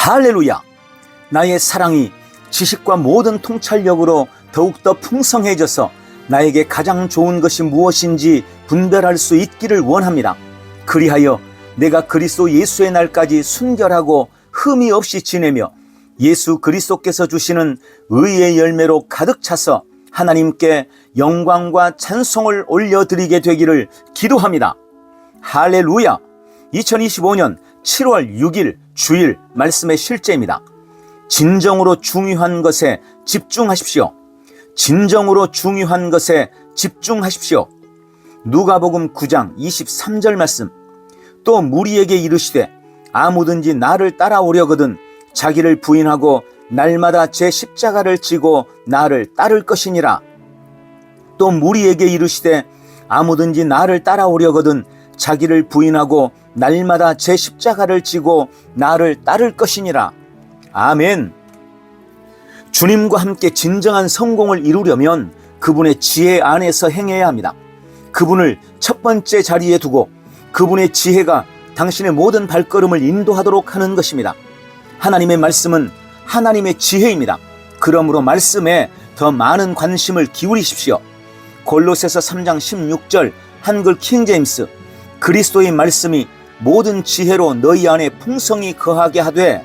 할렐루야! 나의 사랑이 지식과 모든 통찰력으로 더욱더 풍성해져서 나에게 가장 좋은 것이 무엇인지 분별할 수 있기를 원합니다. 그리하여 내가 그리스도 예수의 날까지 순결하고 흠이 없이 지내며 예수 그리스도께서 주시는 의의 열매로 가득 차서 하나님께 영광과 찬송을 올려드리게 되기를 기도합니다. 할렐루야! 2025년 7월 6일 주일 말씀의 실제입니다. 진정으로 중요한 것에 집중하십시오. 진정으로 중요한 것에 집중하십시오. 누가복음 9장 23절 말씀. 또 무리에게 이르시되 아무든지 나를 따라오려거든 자기를 부인하고 날마다 제 십자가를 지고 나를 따를 것이니라. 또 무리에게 이르시되 아무든지 나를 따라오려거든 자기를 부인하고 날마다 제 십자가를 지고 나를 따를 것이니라. 아멘. 주님과 함께 진정한 성공을 이루려면 그분의 지혜 안에서 행해야 합니다. 그분을 첫 번째 자리에 두고 그분의 지혜가 당신의 모든 발걸음을 인도하도록 하는 것입니다. 하나님의 말씀은 하나님의 지혜입니다. 그러므로 말씀에 더 많은 관심을 기울이십시오. 골로새서 3장 16절 한글 킹제임스. 그리스도의 말씀이 모든 지혜로 너희 안에 풍성히 거하게 하되.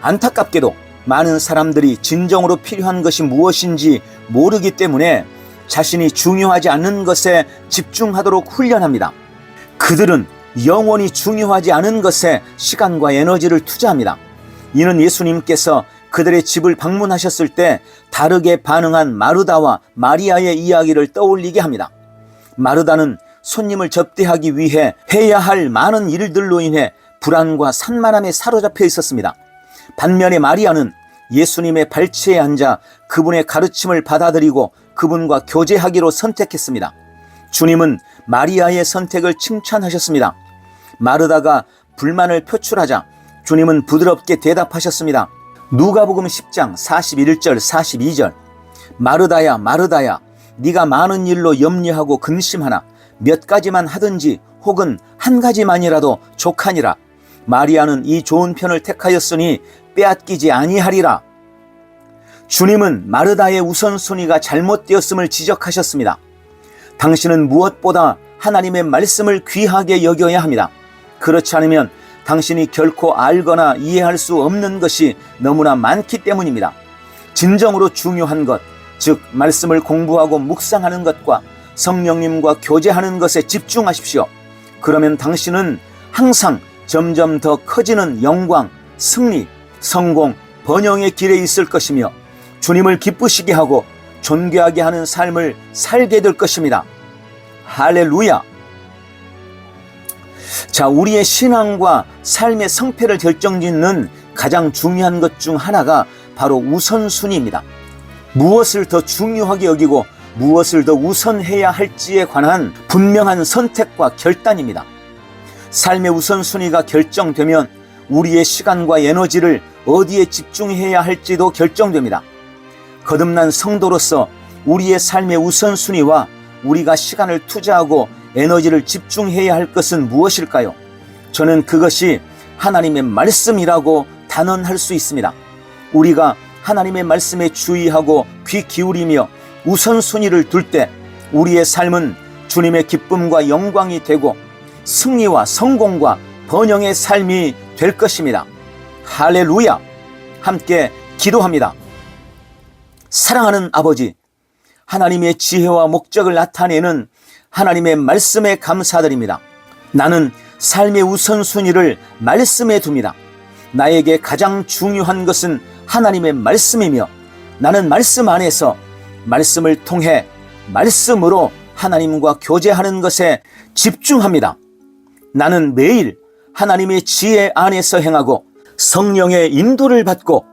안타깝게도 많은 사람들이 진정으로 필요한 것이 무엇인지 모르기 때문에 자신이 중요하지 않는 것에 집중하도록 훈련합니다. 그들은 영원히 중요하지 않은 것에 시간과 에너지를 투자합니다. 이는 예수님께서 그들의 집을 방문하셨을 때 다르게 반응한 마르다와 마리아의 이야기를 떠올리게 합니다. 마르다는 손님을 접대하기 위해 해야 할 많은 일들로 인해 불안과 산만함에 사로잡혀 있었습니다. 반면에 마리아는 예수님의 발치에 앉아 그분의 가르침을 받아들이고 그분과 교제하기로 선택했습니다. 주님은 마리아의 선택을 칭찬하셨습니다. 마르다가 불만을 표출하자 주님은 부드럽게 대답하셨습니다. 누가복음 10장 41절 42절. 마르다야 마르다야, 네가 많은 일로 염려하고 근심하나 몇 가지만 하든지 혹은 한 가지만이라도 족하니라. 마리아는 이 좋은 편을 택하였으니 빼앗기지 아니하리라. 주님은 마르다의 우선순위가 잘못되었음을 지적하셨습니다. 당신은 무엇보다 하나님의 말씀을 귀하게 여겨야 합니다. 그렇지 않으면 당신이 결코 알거나 이해할 수 없는 것이 너무나 많기 때문입니다. 진정으로 중요한 것, 즉 말씀을 공부하고 묵상하는 것과 성령님과 교제하는 것에 집중하십시오. 그러면 당신은 항상 점점 더 커지는 영광, 승리, 성공, 번영의 길에 있을 것이며 주님을 기쁘시게 하고 존귀하게 하는 삶을 살게 될 것입니다. 할렐루야! 자, 우리의 신앙과 삶의 성패를 결정짓는 가장 중요한 것 중 하나가 바로 우선순위입니다. 무엇을 더 중요하게 여기고 무엇을 더 우선해야 할지에 관한 분명한 선택과 결단입니다. 삶의 우선순위가 결정되면 우리의 시간과 에너지를 어디에 집중해야 할지도 결정됩니다. 거듭난 성도로서 우리의 삶의 우선순위와 우리가 시간을 투자하고 에너지를 집중해야 할 것은 무엇일까요? 저는 그것이 하나님의 말씀이라고 단언할 수 있습니다. 우리가 하나님의 말씀에 주의하고 귀 기울이며 우선순위를 둘 때 우리의 삶은 주님의 기쁨과 영광이 되고 승리와 성공과 번영의 삶이 될 것입니다. 할렐루야! 함께 기도합니다. 사랑하는 아버지, 하나님의 지혜와 목적을 나타내는 하나님의 말씀에 감사드립니다. 나는 삶의 우선순위를 말씀에 둡니다. 나에게 가장 중요한 것은 하나님의 말씀이며 나는 말씀 안에서 말씀을 통해 말씀으로 하나님과 교제하는 것에 집중합니다. 나는 매일 하나님의 지혜 안에서 행하고 성령의 인도를 받고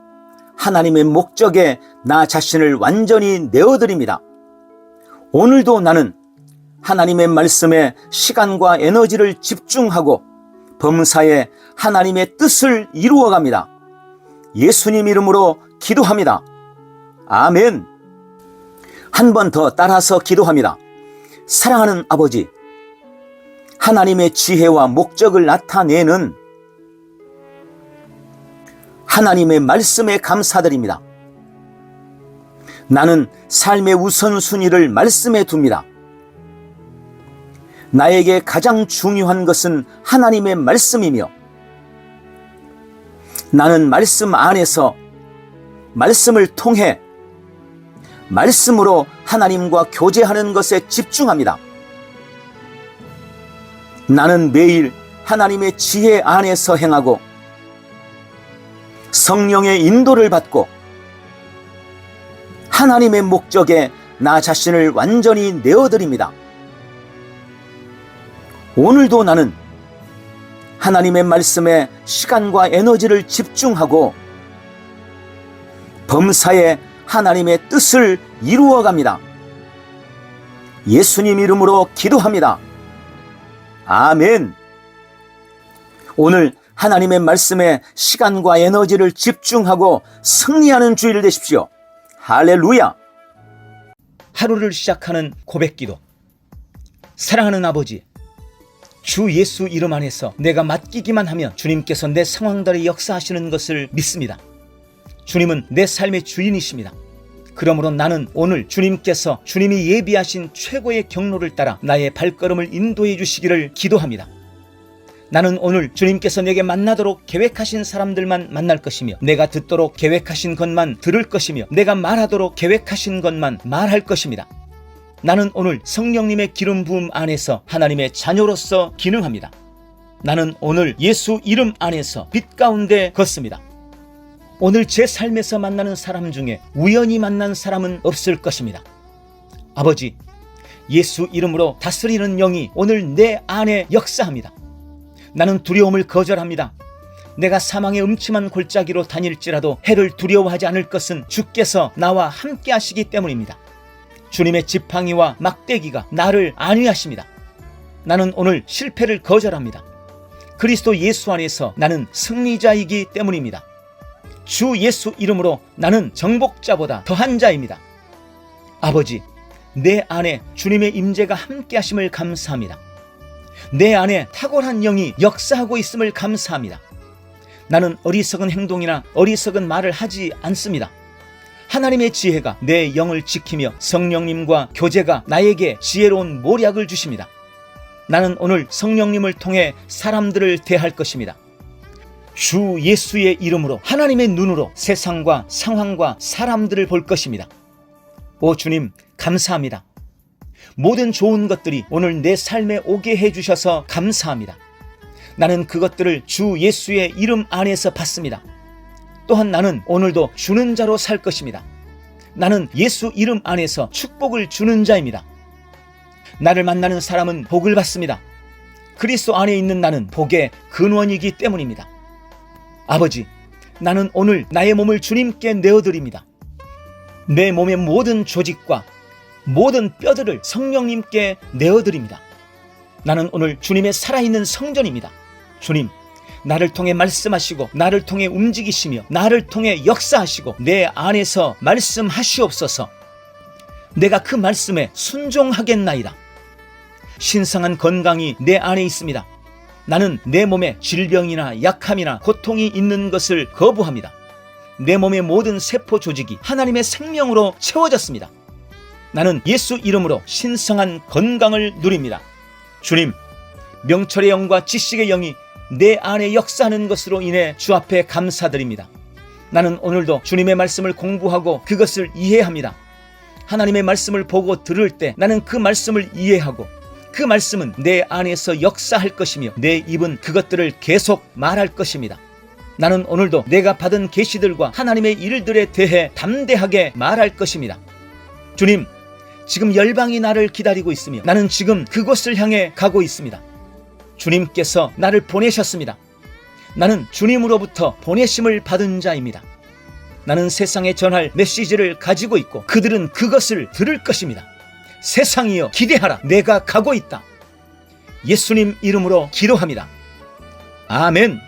하나님의 목적에 나 자신을 완전히 내어드립니다. 오늘도 나는 하나님의 말씀에 시간과 에너지를 집중하고 범사에 하나님의 뜻을 이루어갑니다. 예수님 이름으로 기도합니다. 아멘. 한 번 더 따라서 기도합니다. 사랑하는 아버지, 하나님의 지혜와 목적을 나타내는 하나님의 말씀에 감사드립니다. 나는 삶의 우선순위를 말씀에 둡니다. 나에게 가장 중요한 것은 하나님의 말씀이며 나는 말씀 안에서 말씀을 통해 말씀으로 하나님과 교제하는 것에 집중합니다. 나는 매일 하나님의 지혜 안에서 행하고 성령의 인도를 받고 하나님의 목적에 나 자신을 완전히 내어드립니다. 오늘도 나는 하나님의 말씀에 시간과 에너지를 집중하고 범사에 하나님의 뜻을 이루어갑니다. 예수님 이름으로 기도합니다. 아멘. 오늘 하나님의 말씀에 시간과 에너지를 집중하고 승리하는 주일 되십시오. 할렐루야. 하루를 시작하는 고백기도. 사랑하는 아버지, 주 예수 이름 안에서 내가 맡기기만 하면 주님께서 내 상황들에 역사하시는 것을 믿습니다. 주님은 내 삶의 주인이십니다. 그러므로 나는 오늘 주님께서 주님이 예비하신 최고의 경로를 따라 나의 발걸음을 인도해 주시기를 기도합니다. 나는 오늘 주님께서 내게 만나도록 계획하신 사람들만 만날 것이며 내가 듣도록 계획하신 것만 들을 것이며 내가 말하도록 계획하신 것만 말할 것입니다. 나는 오늘 성령님의 기름 부음 안에서 하나님의 자녀로서 기능합니다. 나는 오늘 예수 이름 안에서 빛 가운데 걷습니다. 오늘 제 삶에서 만나는 사람 중에 우연히 만난 사람은 없을 것입니다. 아버지, 예수 이름으로 다스리는 영이 오늘 내 안에 역사합니다. 나는 두려움을 거절합니다. 내가 사망의 음침한 골짜기로 다닐지라도 해를 두려워하지 않을 것은 주께서 나와 함께 하시기 때문입니다. 주님의 지팡이와 막대기가 나를 안위하십니다. 나는 오늘 실패를 거절합니다. 그리스도 예수 안에서 나는 승리자이기 때문입니다. 주 예수 이름으로 나는 정복자보다 더한 자입니다. 아버지, 내 안에 주님의 임재가 함께 하심을 감사합니다. 내 안에 탁월한 영이 역사하고 있음을 감사합니다. 나는 어리석은 행동이나 어리석은 말을 하지 않습니다. 하나님의 지혜가 내 영을 지키며 성령님과 교제가 나에게 지혜로운 모략을 주십니다. 나는 오늘 성령님을 통해 사람들을 대할 것입니다. 주 예수의 이름으로 하나님의 눈으로 세상과 상황과 사람들을 볼 것입니다. 오 주님, 감사합니다. 모든 좋은 것들이 오늘 내 삶에 오게 해주셔서 감사합니다. 나는 그것들을 주 예수의 이름 안에서 받습니다. 또한 나는 오늘도 주는 자로 살 것입니다. 나는 예수 이름 안에서 축복을 주는 자입니다. 나를 만나는 사람은 복을 받습니다. 그리스도 안에 있는 나는 복의 근원이기 때문입니다. 아버지, 나는 오늘 나의 몸을 주님께 내어드립니다. 내 몸의 모든 조직과 모든 뼈들을 성령님께 내어드립니다. 나는 오늘 주님의 살아있는 성전입니다. 주님, 나를 통해 말씀하시고 나를 통해 움직이시며 나를 통해 역사하시고 내 안에서 말씀하시옵소서. 내가 그 말씀에 순종하겠나이다. 신성한 건강이 내 안에 있습니다. 나는 내 몸에 질병이나 약함이나 고통이 있는 것을 거부합니다. 내 몸의 모든 세포 조직이 하나님의 생명으로 채워졌습니다. 나는 예수 이름으로 신성한 건강을 누립니다. 주님, 명철의 영과 지식의 영이 내 안에 역사하는 것으로 인해 주 앞에 감사드립니다. 나는 오늘도 주님의 말씀을 공부하고 그것을 이해합니다. 하나님의 말씀을 보고 들을 때 나는 그 말씀을 이해하고 그 말씀은 내 안에서 역사할 것이며 내 입은 그것들을 계속 말할 것입니다. 나는 오늘도 내가 받은 계시들과 하나님의 일들에 대해 담대하게 말할 것입니다. 주님, 지금 열방이 나를 기다리고 있으며 나는 지금 그곳을 향해 가고 있습니다. 주님께서 나를 보내셨습니다. 나는 주님으로부터 보내심을 받은 자입니다. 나는 세상에 전할 메시지를 가지고 있고 그들은 그것을 들을 것입니다. 세상이여 기대하라, 내가 가고 있다. 예수님 이름으로 기도합니다. 아멘.